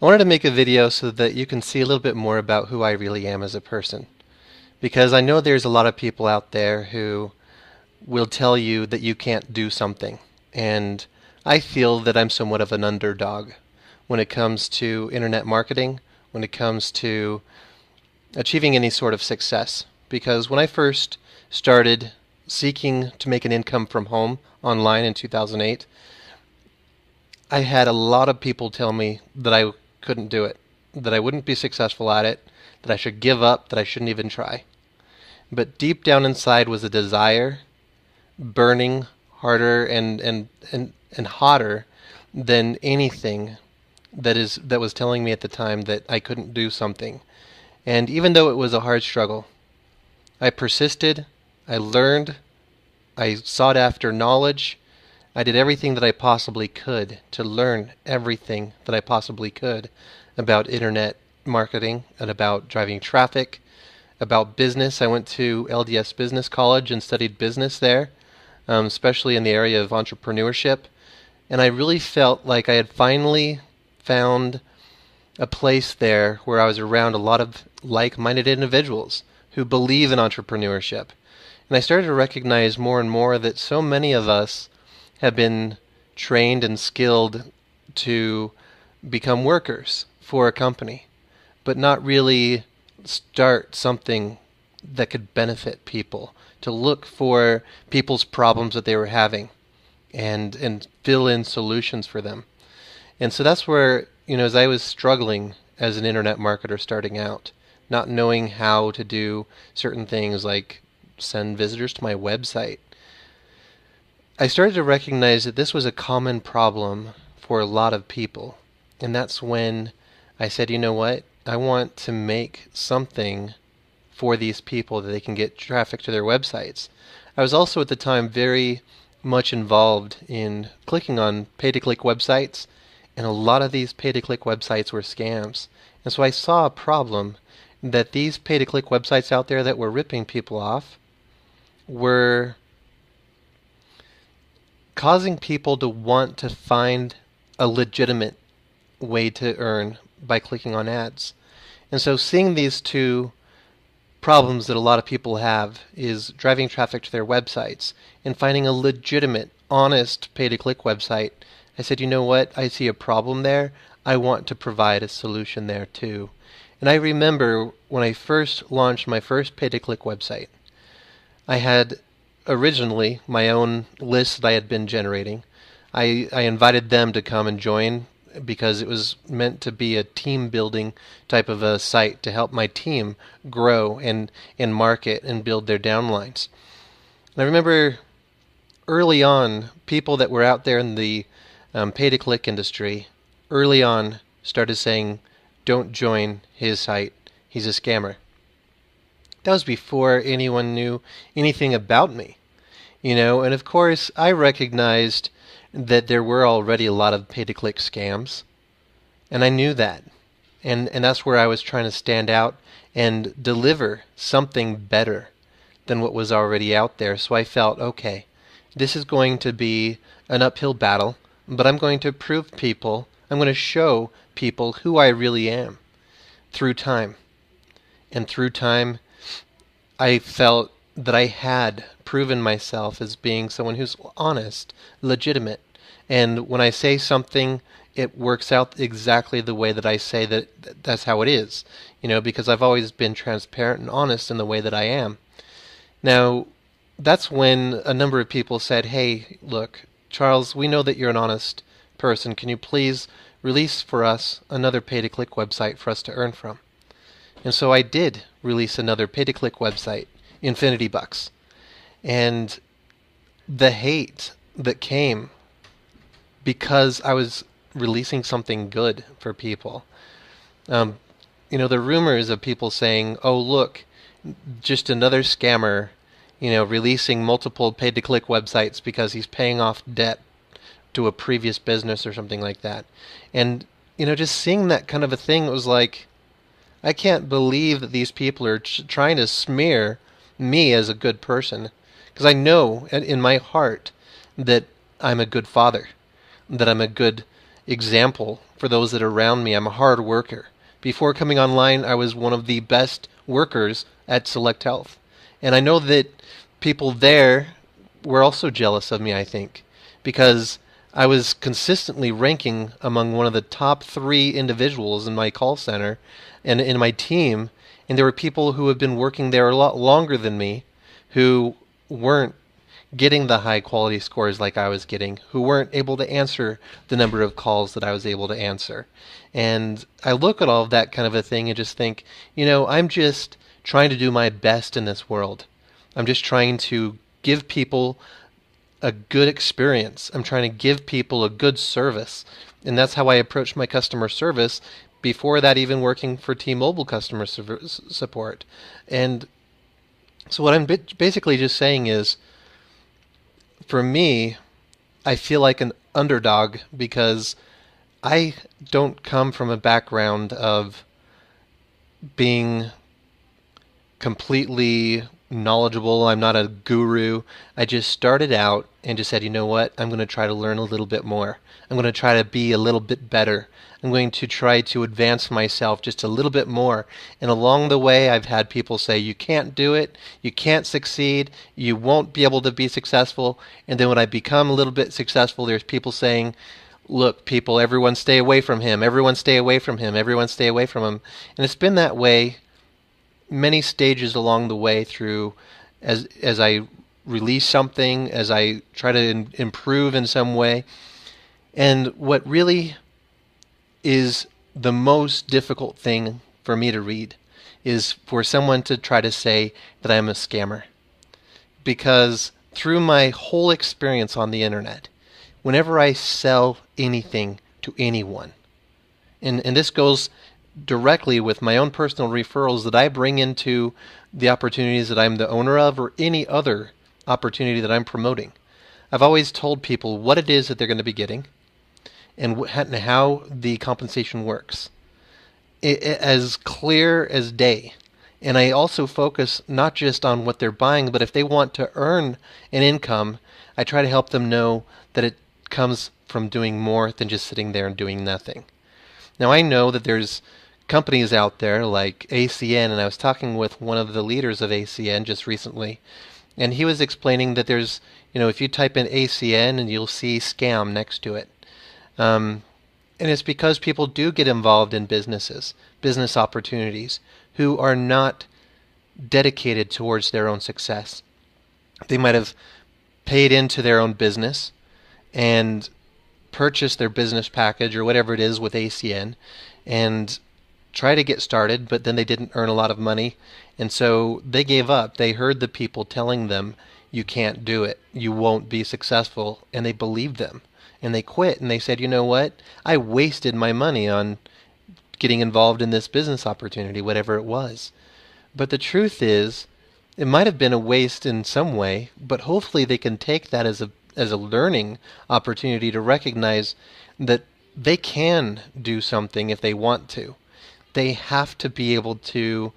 I wanted to make a video so that you can see a little bit more about who I really am as a person. Because I know there's a lot of people out there who will tell you that you can't do something. And I feel that I'm somewhat of an underdog when it comes to internet marketing, when it comes to achieving any sort of success. Because when I first started seeking to make an income from home online in 2008, I had a lot of people tell me that I couldn't do it, that I wouldn't be successful at it, that I should give up, that I shouldn't even try. But deep down inside was a desire burning harder and hotter than anything that was telling me at the time that I couldn't do something. And even though it was a hard struggle, I persisted, I learned, I sought after knowledge, I did everything that I possibly could to learn everything that I possibly could about internet marketing and about driving traffic, about business. I went to LDS Business College and studied business there, especially in the area of entrepreneurship. And I really felt like I had finally found a place there where I was around a lot of like-minded individuals who believe in entrepreneurship. And I started to recognize more and more that so many of us have been trained and skilled to become workers for a company, but not really start something that could benefit people, to look for people's problems that they were having and fill in solutions for them. And so that's where, as I was struggling as an internet marketer starting out, not knowing how to do certain things like send visitors to my website, I started to recognize that this was a common problem for a lot of people. And that's when I said, you know what? I want to make something for these people that they can get traffic to their websites. I was also at the time very much involved in clicking on pay-to-click websites, and a lot of these pay-to-click websites were scams. And so I saw a problem that these pay-to-click websites out there that were ripping people off were causing people to want to find a legitimate way to earn by clicking on ads. And so seeing these two problems that a lot of people have is driving traffic to their websites and finding a legitimate, honest pay-to-click website, I said, you know what? I see a problem there. I want to provide a solution there too. And I remember when I first launched my first pay-to-click website, I had originally my own list that I had been generating. I invited them to come and join because it was meant to be a team building type of a site to help my team grow and market and build their downlines. And I remember early on, people that were out there in the pay-to-click industry early on started saying, don't join his site, he's a scammer. That was before anyone knew anything about me, and of course I recognized that there were already a lot of pay-to-click scams, and I knew that, and that's where I was trying to stand out and deliver something better than what was already out there. So I felt, okay, this is going to be an uphill battle, but I'm going to I'm going to show people who I really am through time. And through time, I felt that I had proven myself as being someone who's honest, legitimate. And when I say something, it works out exactly the way that I say that's how it is. Because I've always been transparent and honest in the way that I am. Now, that's when a number of people said, hey, look, Charles, we know that you're an honest person. Can you please release for us another pay-to-click website for us to earn from? And so I did release another pay-to-click website, Infinity Bucks. And the hate that came because I was releasing something good for people. The rumors of people saying, oh, look, just another scammer, releasing multiple pay-to-click websites because he's paying off debt to a previous business or something like that. And, just seeing that kind of a thing, it was like, I can't believe that these people are trying to smear me as a good person, because I know in my heart that I'm a good father, that I'm a good example for those that are around me. I'm a hard worker. Before coming online, I was one of the best workers at Select Health. And I know that people there were also jealous of me, I think, because I was consistently ranking among one of the top 3 individuals in my call center and in my team. And there were people who have been working there a lot longer than me who weren't getting the high quality scores like I was getting, who weren't able to answer the number of calls that I was able to answer. And I look at all of that kind of a thing and just think, I'm just trying to do my best in this world. I'm just trying to give people a good experience. I'm trying to give people a good service. And that's how I approach my customer service, before that even working for T-Mobile customer support. And so what I'm basically just saying is, for me, I feel like an underdog because I don't come from a background of being completely knowledgeable. I'm not a guru. I just started out and just said, you know what? I'm going to try to learn a little bit more. I'm going to try to be a little bit better. I'm going to try to advance myself just a little bit more. And along the way, I've had people say, you can't do it. You can't succeed. You won't be able to be successful. And then when I become a little bit successful, there's people saying, look, people, everyone stay away from him. Everyone stay away from him. Everyone stay away from him. And it's been that way many stages along the way through, as I release something, as I try to improve in some way. And what really is the most difficult thing for me to read is for someone to try to say that I'm a scammer. Because through my whole experience on the internet, whenever I sell anything to anyone, and this goes directly with my own personal referrals that I bring into the opportunities that I'm the owner of, or any other opportunity that I'm promoting, I've always told people what it is that they're going to be getting and how the compensation works, as clear as day. And I also focus not just on what they're buying, but if they want to earn an income, I try to help them know that it comes from doing more than just sitting there and doing nothing. Now, I know that there's companies out there like ACN, and I was talking with one of the leaders of ACN just recently, and he was explaining that there's, if you type in ACN and you'll see scam next to it. And it's because people do get involved in business opportunities, who are not dedicated towards their own success. They might have paid into their own business and purchased their business package or whatever it is with ACN and try to get started, but then they didn't earn a lot of money, and so they gave up. They heard the people telling them, you can't do it, you won't be successful, and they believed them, and they quit, and they said, you know what, I wasted my money on getting involved in this business opportunity, whatever it was. But the truth is, it might have been a waste in some way, but hopefully they can take that as a learning opportunity to recognize that they can do something if they want to. They have to be able to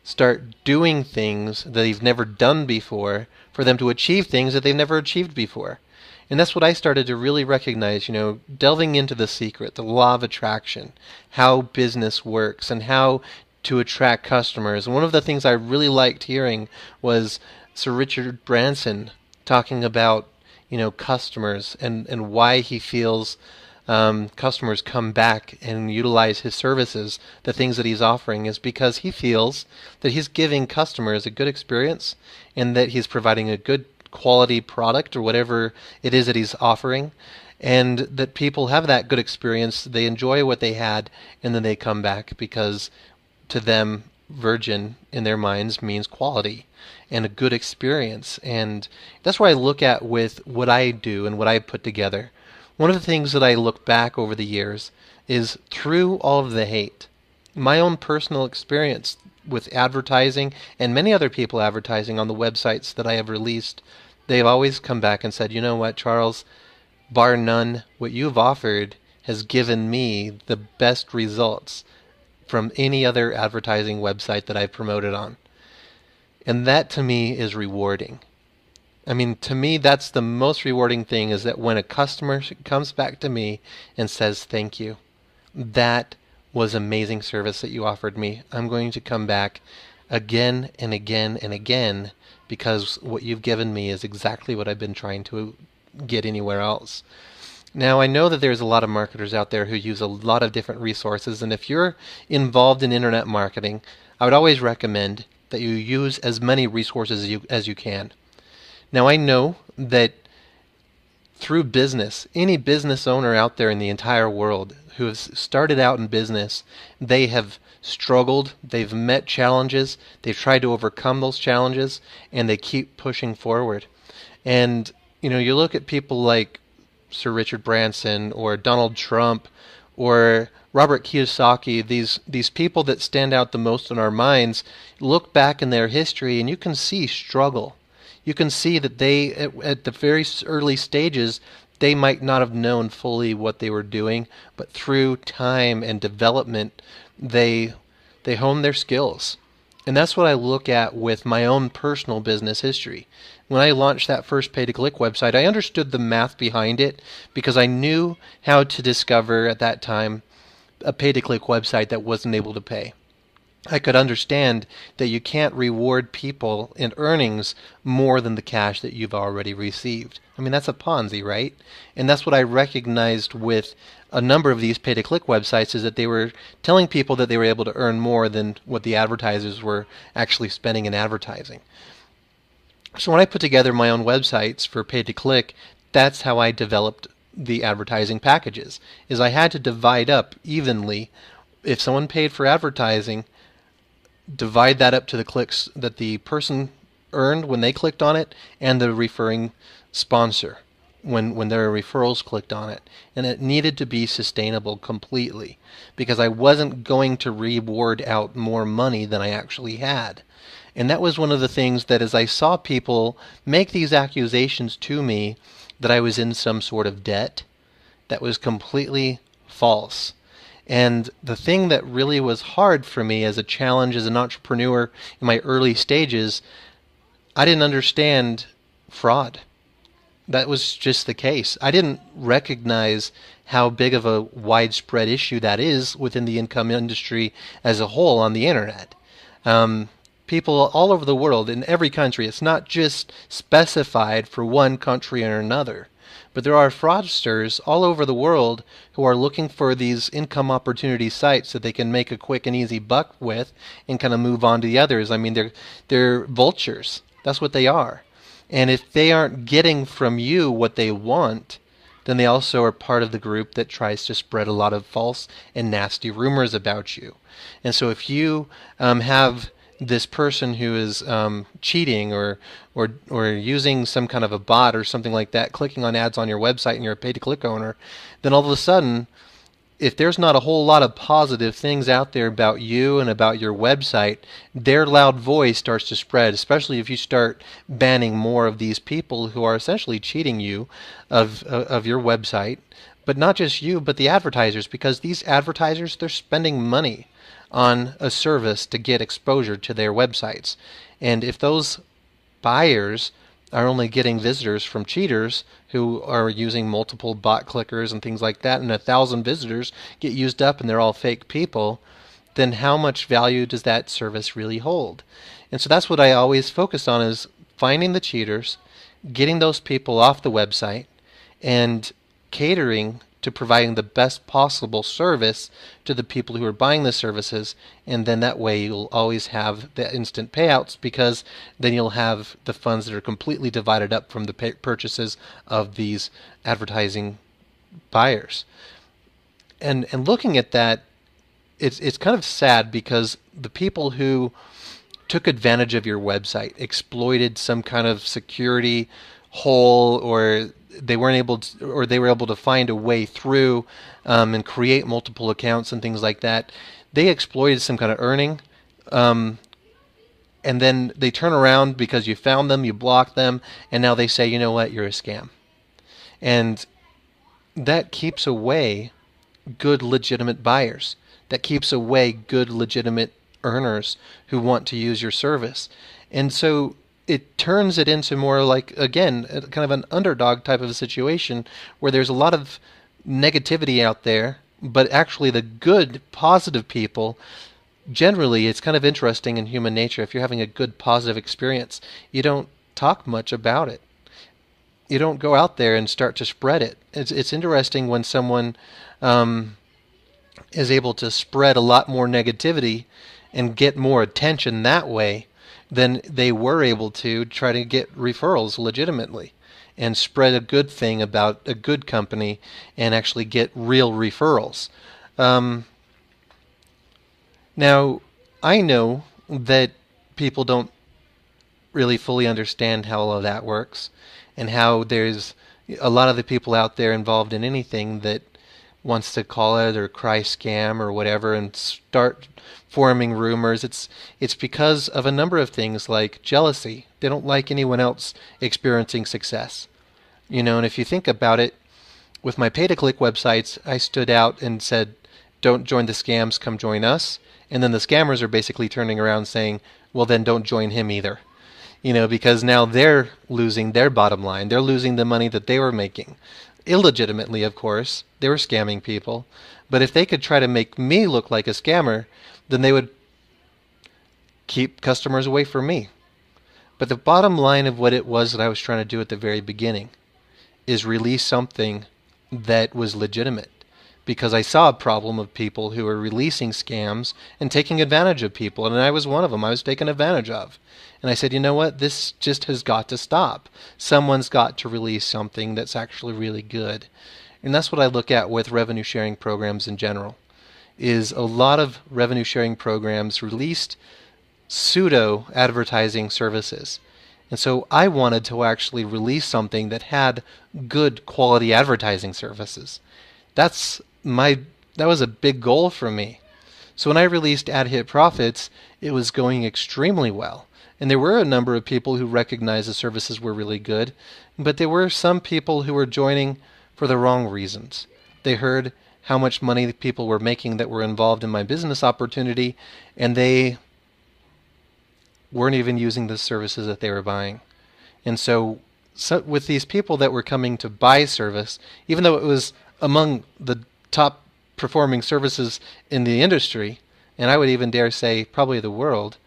start doing things that they've never done before for them to achieve things that they've never achieved before. And that's what I started to really recognize, delving into the secret, the law of attraction, how business works, and how to attract customers. And one of the things I really liked hearing was Sir Richard Branson talking about, customers and why he feels customers come back and utilize his services, the things that he's offering, is because he feels that he's giving customers a good experience and that he's providing a good quality product or whatever it is that he's offering, and that people have that good experience, they enjoy what they had, and then they come back because to them, virgin in their minds means quality and a good experience. And that's what I look at with what I do and what I put together. One of the things that I look back over the years is, through all of the hate, my own personal experience with advertising and many other people advertising on the websites that I have released, they've always come back and said, you know what, Charles, bar none, what you've offered has given me the best results from any other advertising website that I've promoted on. And that to me is rewarding. I mean, to me, that's the most rewarding thing, is that when a customer comes back to me and says, thank you, that was amazing service that you offered me. I'm going to come back again and again and again because what you've given me is exactly what I've been trying to get anywhere else. Now, I know that there's a lot of marketers out there who use a lot of different resources, and if you're involved in internet marketing, I would always recommend that you use as many resources as you can. Now, I know that through business, any business owner out there in the entire world who has started out in business, they have struggled, they've met challenges, they've tried to overcome those challenges, and they keep pushing forward. And, you look at people like Sir Richard Branson or Donald Trump or Robert Kiyosaki, these people that stand out the most in our minds, look back in their history and you can see struggle. You can see that they, at the very early stages, they might not have known fully what they were doing, but through time and development, they honed their skills. And that's what I look at with my own personal business history. When I launched that first pay-to-click website, I understood the math behind it because I knew how to discover at that time a pay-to-click website that wasn't able to pay. I could understand that you can't reward people in earnings more than the cash that you've already received. I mean, that's a Ponzi, right? And that's what I recognized with a number of these pay-to-click websites, is that they were telling people that they were able to earn more than what the advertisers were actually spending in advertising. So when I put together my own websites for pay-to-click, that's how I developed the advertising packages, is I had to divide up evenly. If someone paid for advertising, divide that up to the clicks that the person earned when they clicked on it and the referring sponsor when their referrals clicked on it. And it needed to be sustainable completely because I wasn't going to reward out more money than I actually had. And that was one of the things that, as I saw people make these accusations to me that I was in some sort of debt, that was completely false. And the thing that really was hard for me as a challenge as an entrepreneur in my early stages, I didn't understand fraud. That was just the case. I didn't recognize how big of a widespread issue that is within the income industry as a whole on the internet. People all over the world, in every country, it's not just specified for one country or another. But there are fraudsters all over the world who are looking for these income opportunity sites that they can make a quick and easy buck with and kind of move on to the others. I mean, they're vultures. That's what they are. And if they aren't getting from you what they want, then they also are part of the group that tries to spread a lot of false and nasty rumors about you. And so if you have this person who is cheating or using some kind of a bot or something like that, clicking on ads on your website, and you're a pay-to-click owner, then all of a sudden, if there's not a whole lot of positive things out there about you and about your website, their loud voice starts to spread, especially if you start banning more of these people who are essentially cheating you of your website. But not just you, but the advertisers, because these advertisers, they're spending money on a service to get exposure to their websites. And if those buyers are only getting visitors from cheaters who are using multiple bot clickers and things like that, and 1,000 visitors get used up and they're all fake people, then how much value does that service really hold? And so that's what I always focus on, is finding the cheaters, getting those people off the website, and catering to providing the best possible service to the people who are buying the services. And then that way you'll always have the instant payouts, because then you'll have the funds that are completely divided up from the purchases of these advertising buyers. And looking at that, it's kind of sad, because the people who took advantage of your website, exploited some kind of security hole, or they weren't able to, or they were able to find a way through and create multiple accounts and things like that. They exploited some kind of earning, and then they turn around because you found them, you blocked them, and now they say, you know what, you're a scam. And that keeps away good, legitimate buyers. That keeps away good, legitimate earners who want to use your service. And so it turns it into more like, again, kind of an underdog type of a situation where there's a lot of negativity out there, but actually the good, positive people, generally, it's kind of interesting in human nature. If you're having a good, positive experience, you don't talk much about it. You don't go out there and start to spread it. It's interesting when someone um, is able to spread a lot more negativity and get more attention that way than they were able to try to get referrals legitimately and spread a good thing about a good company and actually get real referrals. Um, Now, I know that people don't really fully understand how all of that works and how there's a lot of the people out there involved in anything that wants to call it or cry scam or whatever and start forming rumors. It's because of a number of things like jealousy. They don't like anyone else experiencing success. And if you think about it, with my pay-to-click websites, I stood out and said, don't join the scams, come join us. And then the scammers are basically turning around saying, well, then don't join him either. Because now they're losing their bottom line. They're losing the money that they were making. Illegitimately, of course. They were scamming people. But if they could try to make me look like a scammer, then they would keep customers away from me. But the bottom line of what it was that I was trying to do at the very beginning is release something that was legitimate, because I saw a problem of people who were releasing scams and taking advantage of people, and I was one of them. I was taken advantage of. And I said, you know what? This just has got to stop. Someone's got to release something that's actually really good. And that's what I look at with revenue sharing programs in general, is a lot of revenue sharing programs released pseudo advertising services. And so I wanted to actually release something that had good quality advertising services. That's that was a big goal for me. So when I released Ad Hit Profits, it was going extremely well. And there were a number of people who recognized the services were really good, but there were some people who were joining for the wrong reasons. They heard how much money people were making that were involved in my business opportunity, and they weren't even using the services that they were buying. And so with these people that were coming to buy service, even though it was among the top performing services in the industry, and I would even dare say probably the world,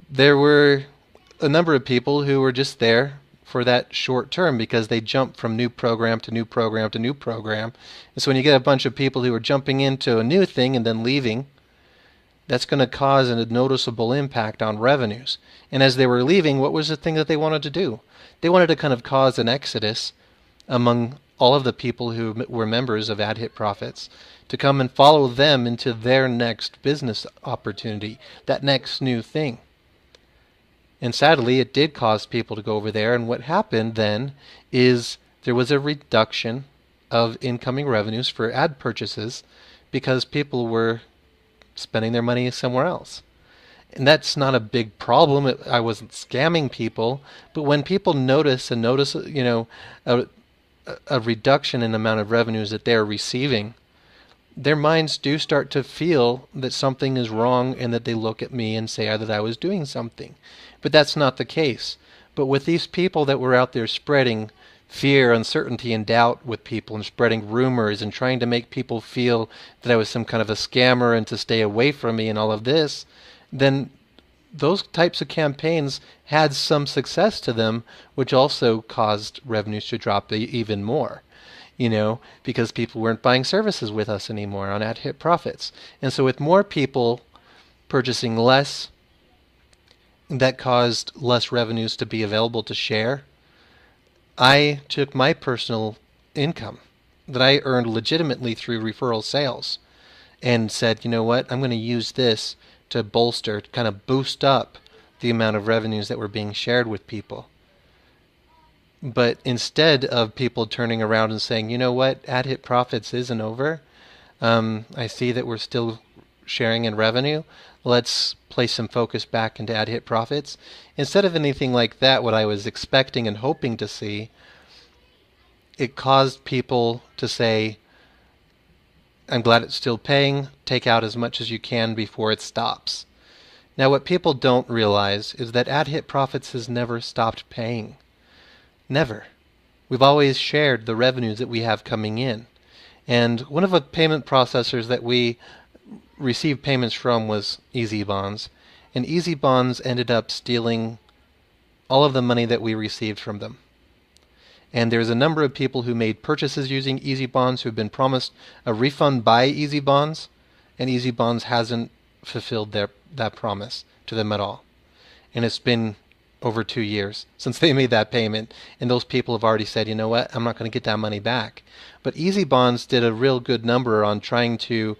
there were a number of people who were just there for that short term because they jumped from new program to new program to new program. And so when you get a bunch of people who are jumping into a new thing and then leaving, that's going to cause a noticeable impact on revenues. And as they were leaving, what was the thing that they wanted to do? They wanted to kind of cause an exodus among all of the people who were members of Ad Hit Profits to come and follow them into their next business opportunity, that next new thing. And sadly, it did cause people to go over there. And what happened then is there was a reduction of incoming revenues for ad purchases because people were spending their money somewhere else. And that's not a big problem. I wasn't scamming people, but when people notice a reduction in the amount of revenues that they're receiving, their minds do start to feel that something is wrong and that they look at me and say that I was doing something. But that's not the case. But with these people that were out there spreading fear, uncertainty, and doubt with people and spreading rumors and trying to make people feel that I was some kind of a scammer and to stay away from me and all of this, then those types of campaigns had some success to them, which also caused revenues to drop even more, because people weren't buying services with us anymore on Ad Hit Profits. And so with more people purchasing less, that caused less revenues to be available to share. I took my personal income that I earned legitimately through referral sales and said, you know what, I'm going to use this to bolster, to kind of boost up the amount of revenues that were being shared with people. But instead of people turning around and saying, you know what, Ad Hit Profits isn't over, I see that we're still sharing in revenue, let's place some focus back into Ad Hit Profits. Instead of anything like that, what I was expecting and hoping to see, it caused people to say, I'm glad it's still paying, take out as much as you can before it stops. Now, what people don't realize is that Ad Hit Profits has never stopped paying. Never. We've always shared the revenues that we have coming in. And one of the payment processors that we received payments from was Easy Bonds. And Easy Bonds ended up stealing all of the money that we received from them. And there's a number of people who made purchases using Easy Bonds who have been promised a refund by Easy Bonds, and Easy Bonds hasn't fulfilled that promise to them at all. And it's been over 2 years since they made that payment, and those people have already said, you know what, I'm not going to get that money back. But Easy Bonds did a real good number on trying to